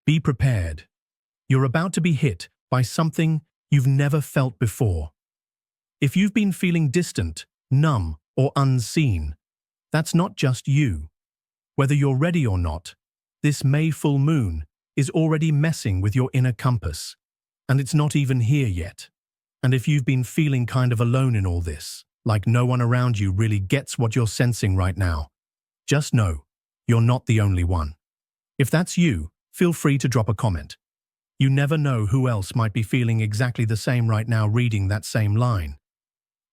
Be prepared. You're about to be hit by something you've never felt before. If you've been feeling distant, numb, or unseen, that's not just you. Whether you're ready or not, this May full moon is already messing with your inner compass, and it's not even here yet. And if you've been feeling kind of alone in all this, like no one around you really gets what you're sensing right now, just know you're not the only one. If that's you, feel free to drop a comment. You never know who else might be feeling exactly the same right now reading that same line.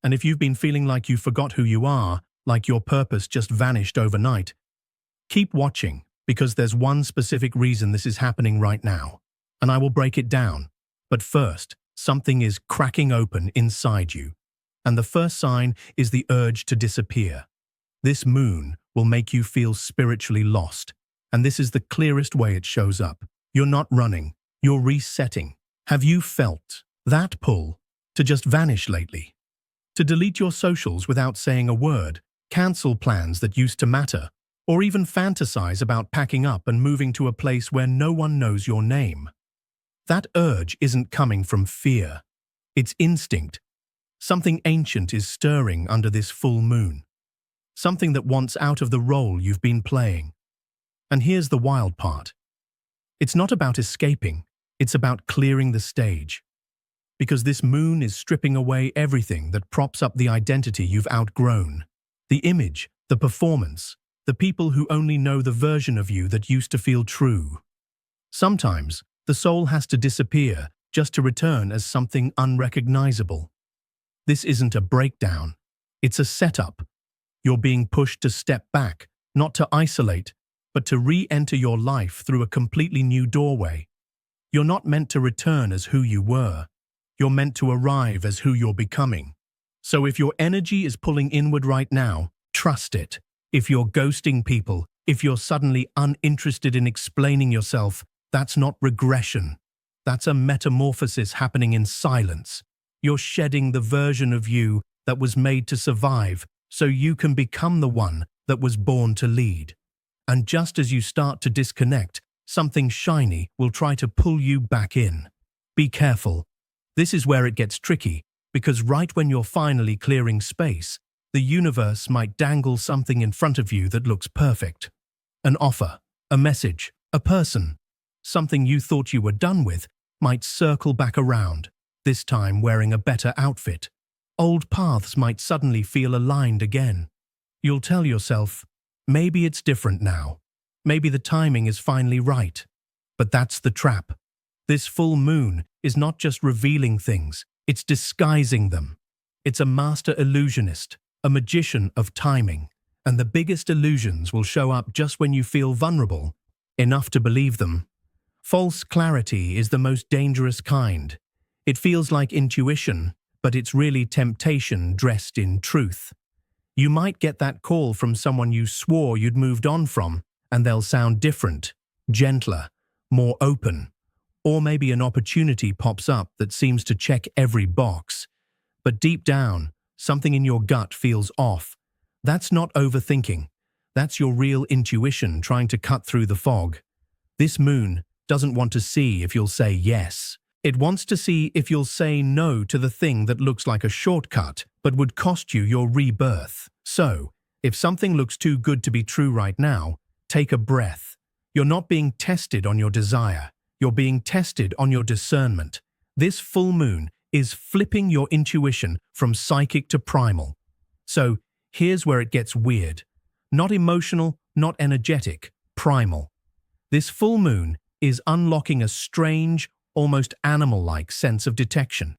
And if you've been feeling like you forgot who you are, like your purpose just vanished overnight, keep watching, because there's one specific reason this is happening right now, and I will break it down. But first, something is cracking open inside you, and the first sign is the urge to disappear. This moon will make you feel spiritually lost, and this is the clearest way it shows up. You're not running, you're resetting. Have you felt that pull to just vanish lately? To delete your socials without saying a word, cancel plans that used to matter, or even fantasize about packing up and moving to a place where no one knows your name. That urge isn't coming from fear. It's instinct. Something ancient is stirring under this full moon. Something that wants out of the role you've been playing. And here's the wild part. It's not about escaping, it's about clearing the stage. Because this moon is stripping away everything that props up the identity you've outgrown. The image, the performance, the people who only know the version of you that used to feel true. Sometimes, the soul has to disappear just to return as something unrecognizable. This isn't a breakdown. It's a setup. You're being pushed to step back, not to isolate, but to re-enter your life through a completely new doorway. You're not meant to return as who you were. You're meant to arrive as who you're becoming. So if your energy is pulling inward right now, trust it. If you're ghosting people, if you're suddenly uninterested in explaining yourself, that's not regression. That's a metamorphosis happening in silence. You're shedding the version of you that was made to survive so you can become the one that was born to lead. And just as you start to disconnect, something shiny will try to pull you back in. Be careful. This is where it gets tricky, because right when you're finally clearing space, the universe might dangle something in front of you that looks perfect. An offer, a message, a person. Something you thought you were done with might circle back around, this time wearing a better outfit. Old paths might suddenly feel aligned again. You'll tell yourself, maybe it's different now. Maybe the timing is finally right. But that's the trap. This full moon is not just revealing things, it's disguising them. It's a master illusionist, a magician of timing, and the biggest illusions will show up just when you feel vulnerable enough to believe them. False clarity is the most dangerous kind. It feels like intuition, but it's really temptation dressed in truth. You might get that call from someone you swore you'd moved on from, and they'll sound different, gentler, more open. Or maybe an opportunity pops up that seems to check every box. But deep down, something in your gut feels off. That's not overthinking. That's your real intuition trying to cut through the fog. This moon doesn't want to see if you'll say yes. It wants to see if you'll say no to the thing that looks like a shortcut, but would cost you your rebirth. So, if something looks too good to be true right now, take a breath. You're not being tested on your desire. You're being tested on your discernment. This full moon is flipping your intuition from psychic to primal. So, here's where it gets weird. Not emotional, not energetic, primal. This full moon is unlocking a strange, almost animal-like sense of detection.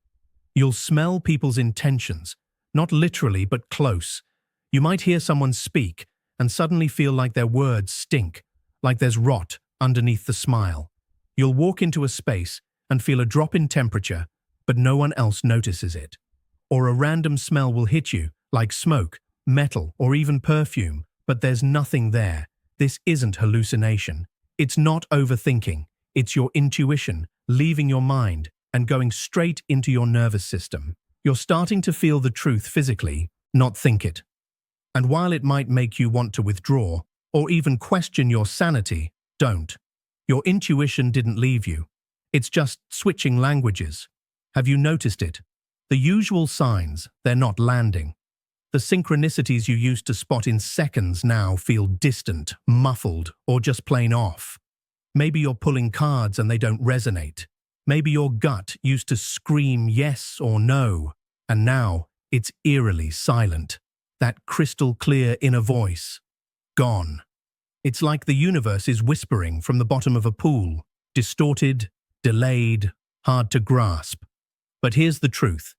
You'll smell people's intentions, not literally but close. You might hear someone speak and suddenly feel like their words stink, like there's rot underneath the smile. You'll walk into a space and feel a drop in temperature, but no one else notices it. Or a random smell will hit you, like smoke, metal, or even perfume, but there's nothing there. This isn't hallucination. It's not overthinking. It's your intuition leaving your mind and going straight into your nervous system. You're starting to feel the truth physically, not think it. And while it might make you want to withdraw, or even question your sanity, don't. Your intuition didn't leave you. It's just switching languages. Have you noticed it? The usual signs, they're not landing. The synchronicities you used to spot in seconds now feel distant, muffled, or just plain off. Maybe you're pulling cards and they don't resonate. Maybe your gut used to scream yes or no, and now it's eerily silent. That crystal clear inner voice, gone. It's like the universe is whispering from the bottom of a pool, distorted, delayed, hard to grasp. But here's the truth.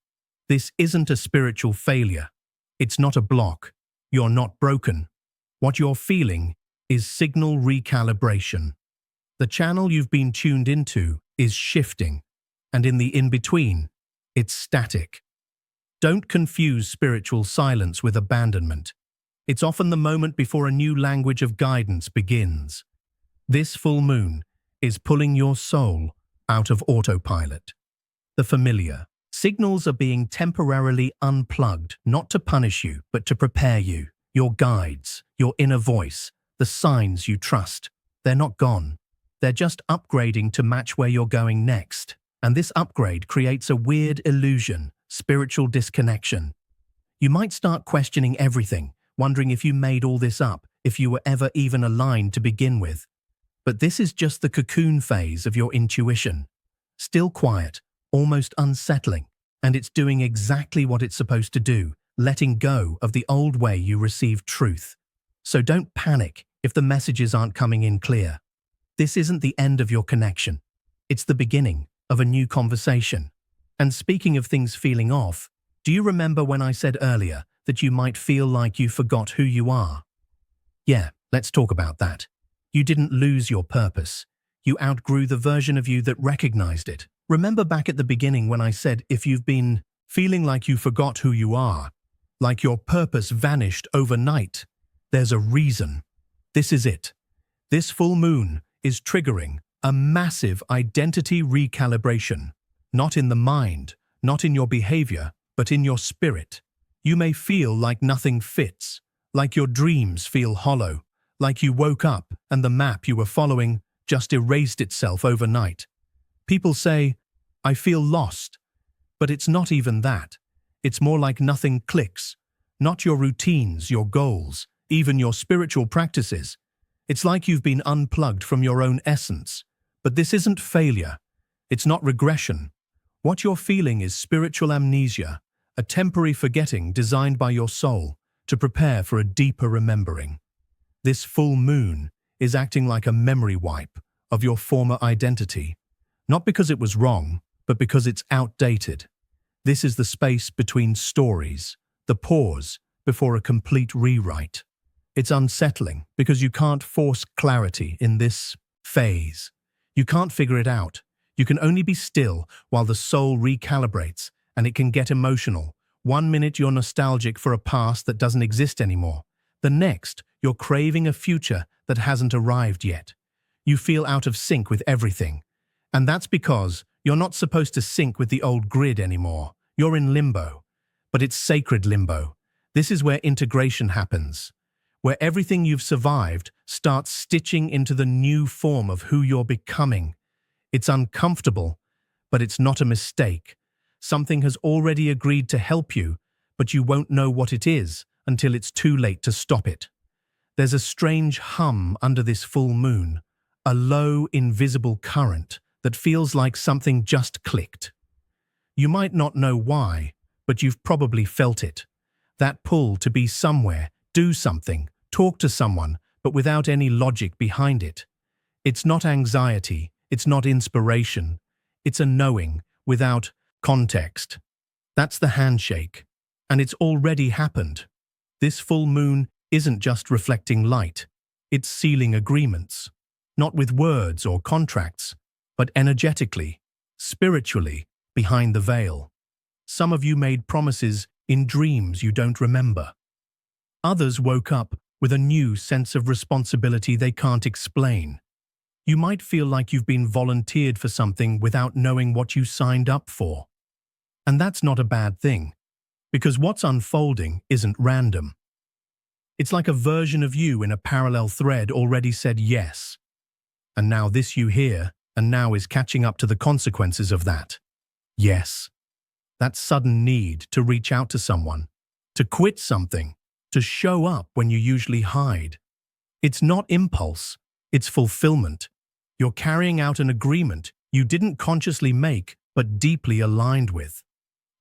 This isn't a spiritual failure. It's not a block. You're not broken. What you're feeling is signal recalibration. The channel you've been tuned into is shifting, and in the in-between, it's static. Don't confuse spiritual silence with abandonment. It's often the moment before a new language of guidance begins. This full moon is pulling your soul out of autopilot. The familiar signals are being temporarily unplugged, not to punish you, but to prepare you. Your guides, your inner voice, the signs you trust, they're not gone. They're just upgrading to match where you're going next. And this upgrade creates a weird illusion, spiritual disconnection. You might start questioning everything, wondering if you made all this up, if you were ever even aligned to begin with. But this is just the cocoon phase of your intuition. Still quiet, almost unsettling, and it's doing exactly what it's supposed to do, letting go of the old way you receive truth. So don't panic if the messages aren't coming in clear. This isn't the end of your connection. It's the beginning of a new conversation. And speaking of things feeling off, do you remember when I said earlier that you might feel like you forgot who you are? Yeah, let's talk about that. You didn't lose your purpose. You outgrew the version of you that recognized it. Remember back at the beginning when I said if you've been feeling like you forgot who you are, like your purpose vanished overnight, there's a reason. This is it. This full moon is triggering a massive identity recalibration, not in the mind, not in your behavior, but in your spirit. You may feel like nothing fits, like your dreams feel hollow, like you woke up and the map you were following just erased itself overnight. People say, I feel lost, but it's not even that. It's more like nothing clicks, not your routines, your goals, even your spiritual practices. It's like you've been unplugged from your own essence. But this isn't failure. It's not regression. What you're feeling is spiritual amnesia, a temporary forgetting designed by your soul to prepare for a deeper remembering. This full moon is acting like a memory wipe of your former identity, not because it was wrong, but because it's outdated. This is the space between stories, the pause before a complete rewrite. It's unsettling because you can't force clarity in this phase. You can't figure it out. You can only be still while the soul recalibrates, and it can get emotional. 1 minute you're nostalgic for a past that doesn't exist anymore. The next, you're craving a future that hasn't arrived yet. You feel out of sync with everything. And that's because you're not supposed to sync with the old grid anymore. You're in limbo. But it's sacred limbo. This is where integration happens, where everything you've survived starts stitching into the new form of who you're becoming. It's uncomfortable, but it's not a mistake. Something has already agreed to help you, but you won't know what it is until it's too late to stop it. There's a strange hum under this full moon, a low, invisible current that feels like something just clicked. You might not know why, but you've probably felt it. That pull to be somewhere, do something, talk to someone, but without any logic behind it. It's not anxiety, it's not inspiration, it's a knowing without context. That's the handshake, and it's already happened. This full moon isn't just reflecting light, it's sealing agreements, not with words or contracts, but energetically, spiritually, behind the veil. Some of you made promises in dreams you don't remember. Others woke up with a new sense of responsibility they can't explain. You might feel like you've been volunteered for something without knowing what you signed up for. And that's not a bad thing, because what's unfolding isn't random. It's like a version of you in a parallel thread already said yes. And now this you hear, and now is catching up to the consequences of that. Yes, that sudden need to reach out to someone, to quit something, to show up when you usually hide. It's not impulse, it's fulfillment. You're carrying out an agreement you didn't consciously make but deeply aligned with.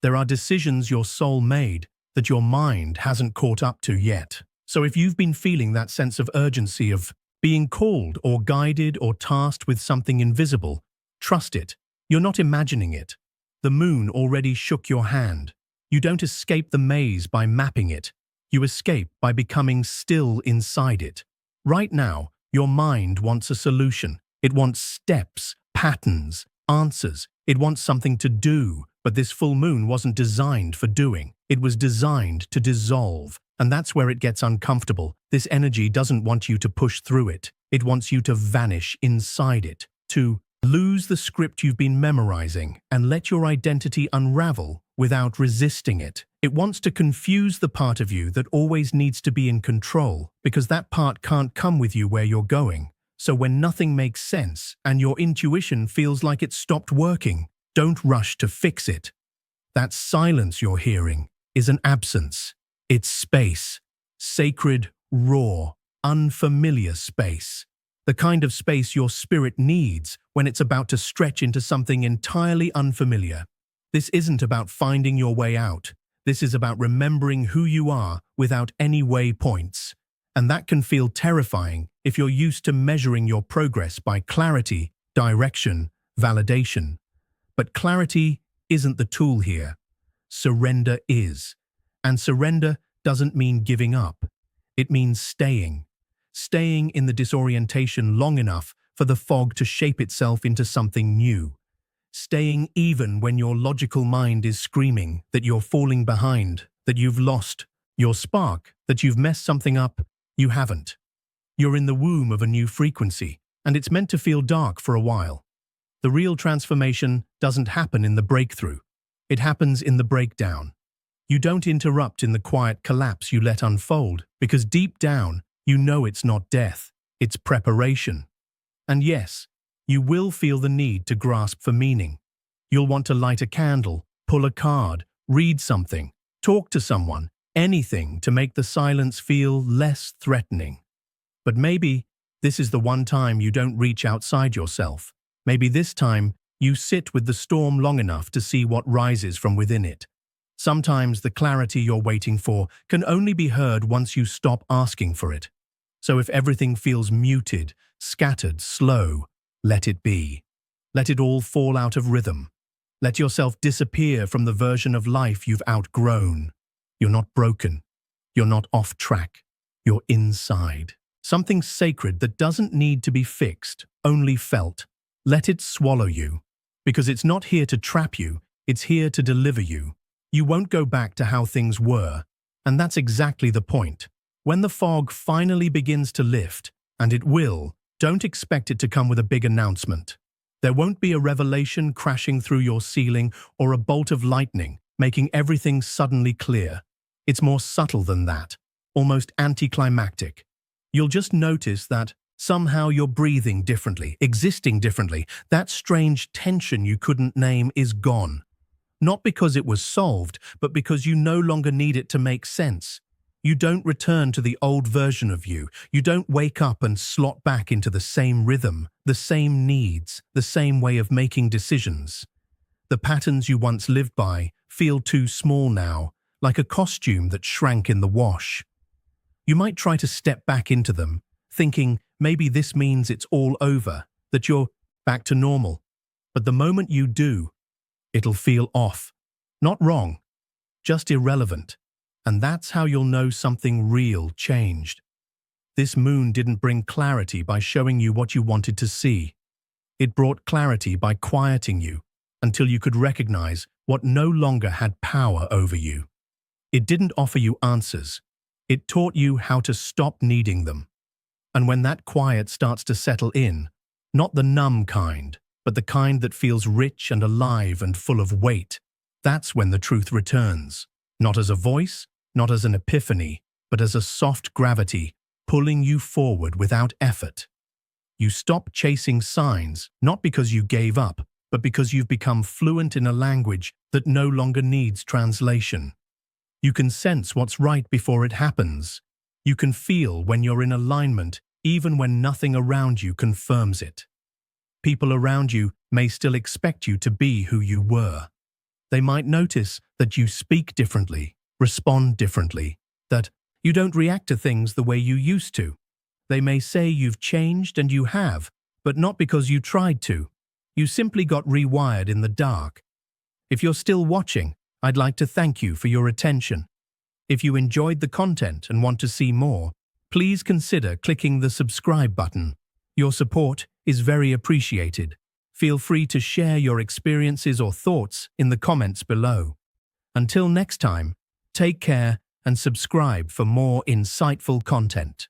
There are decisions your soul made that your mind hasn't caught up to yet. So if you've been feeling that sense of urgency of being called or guided or tasked with something invisible, trust it. You're not imagining it. The moon already shook your hand. You don't escape the maze by mapping it. You escape by becoming still inside it. Right now, your mind wants a solution. It wants steps, patterns, answers. It wants something to do, but this full moon wasn't designed for doing. It was designed to dissolve. And that's where it gets uncomfortable. This energy doesn't want you to push through it. It wants you to vanish inside it, to lose the script you've been memorizing and let your identity unravel without resisting it. It wants to confuse the part of you that always needs to be in control, because that part can't come with you where you're going. So when nothing makes sense and your intuition feels like it stopped working, don't rush to fix it. That silence you're hearing is an absence. It's space. Sacred, raw, unfamiliar space. The kind of space your spirit needs when it's about to stretch into something entirely unfamiliar. This isn't about finding your way out. This is about remembering who you are without any waypoints. And that can feel terrifying if you're used to measuring your progress by clarity, direction, validation. But clarity isn't the tool here. Surrender is. And surrender doesn't mean giving up. It means staying. Staying in the disorientation long enough for the fog to shape itself into something new. Staying even when your logical mind is screaming that you're falling behind, that you've lost your spark, that you've messed something up. You haven't. You're in the womb of a new frequency, and it's meant to feel dark for a while. The real transformation doesn't happen in the breakthrough. It happens in the breakdown. You don't interrupt in the quiet collapse you let unfold, because deep down, you know it's not death, it's preparation. And yes, you will feel the need to grasp for meaning. You'll want to light a candle, pull a card, read something, talk to someone, anything to make the silence feel less threatening. But maybe this is the one time you don't reach outside yourself. Maybe this time you sit with the storm long enough to see what rises from within it. Sometimes the clarity you're waiting for can only be heard once you stop asking for it. So if everything feels muted, scattered, slow, let it be. Let it all fall out of rhythm. Let yourself disappear from the version of life you've outgrown. You're not broken. You're not off track. You're inside. Something sacred that doesn't need to be fixed, only felt. Let it swallow you. Because it's not here to trap you, it's here to deliver you. You won't go back to how things were. And that's exactly the point. When the fog finally begins to lift, and it will, don't expect it to come with a big announcement. There won't be a revelation crashing through your ceiling or a bolt of lightning making everything suddenly clear. It's more subtle than that, almost anticlimactic. You'll just notice that somehow you're breathing differently, existing differently. That strange tension you couldn't name is gone. Not because it was solved, but because you no longer need it to make sense. You don't return to the old version of you. You don't wake up and slot back into the same rhythm, the same needs, the same way of making decisions. The patterns you once lived by feel too small now, like a costume that shrank in the wash. You might try to step back into them, thinking maybe this means it's all over, that you're back to normal. But the moment you do, it'll feel off. Not wrong, just irrelevant. And that's how you'll know something real changed. This moon didn't bring clarity by showing you what you wanted to see. It brought clarity by quieting you until you could recognize what no longer had power over you. It didn't offer you answers. It taught you how to stop needing them. And when that quiet starts to settle in, not the numb kind, but the kind that feels rich and alive and full of weight, that's when the truth returns. Not as a voice, not as an epiphany, but as a soft gravity pulling you forward without effort. You stop chasing signs, not because you gave up, but because you've become fluent in a language that no longer needs translation. You can sense what's right before it happens. You can feel when you're in alignment, even when nothing around you confirms it. People around you may still expect you to be who you were. They might notice that you speak differently, respond differently, that you don't react to things the way you used to. They may say you've changed, and you have, but not because you tried to. You simply got rewired in the dark. If you're still watching, I'd like to thank you for your attention. If you enjoyed the content and want to see more, please consider clicking the subscribe button. Your support is very appreciated. Feel free to share your experiences or thoughts in the comments below. Until next time, take care and subscribe for more insightful content.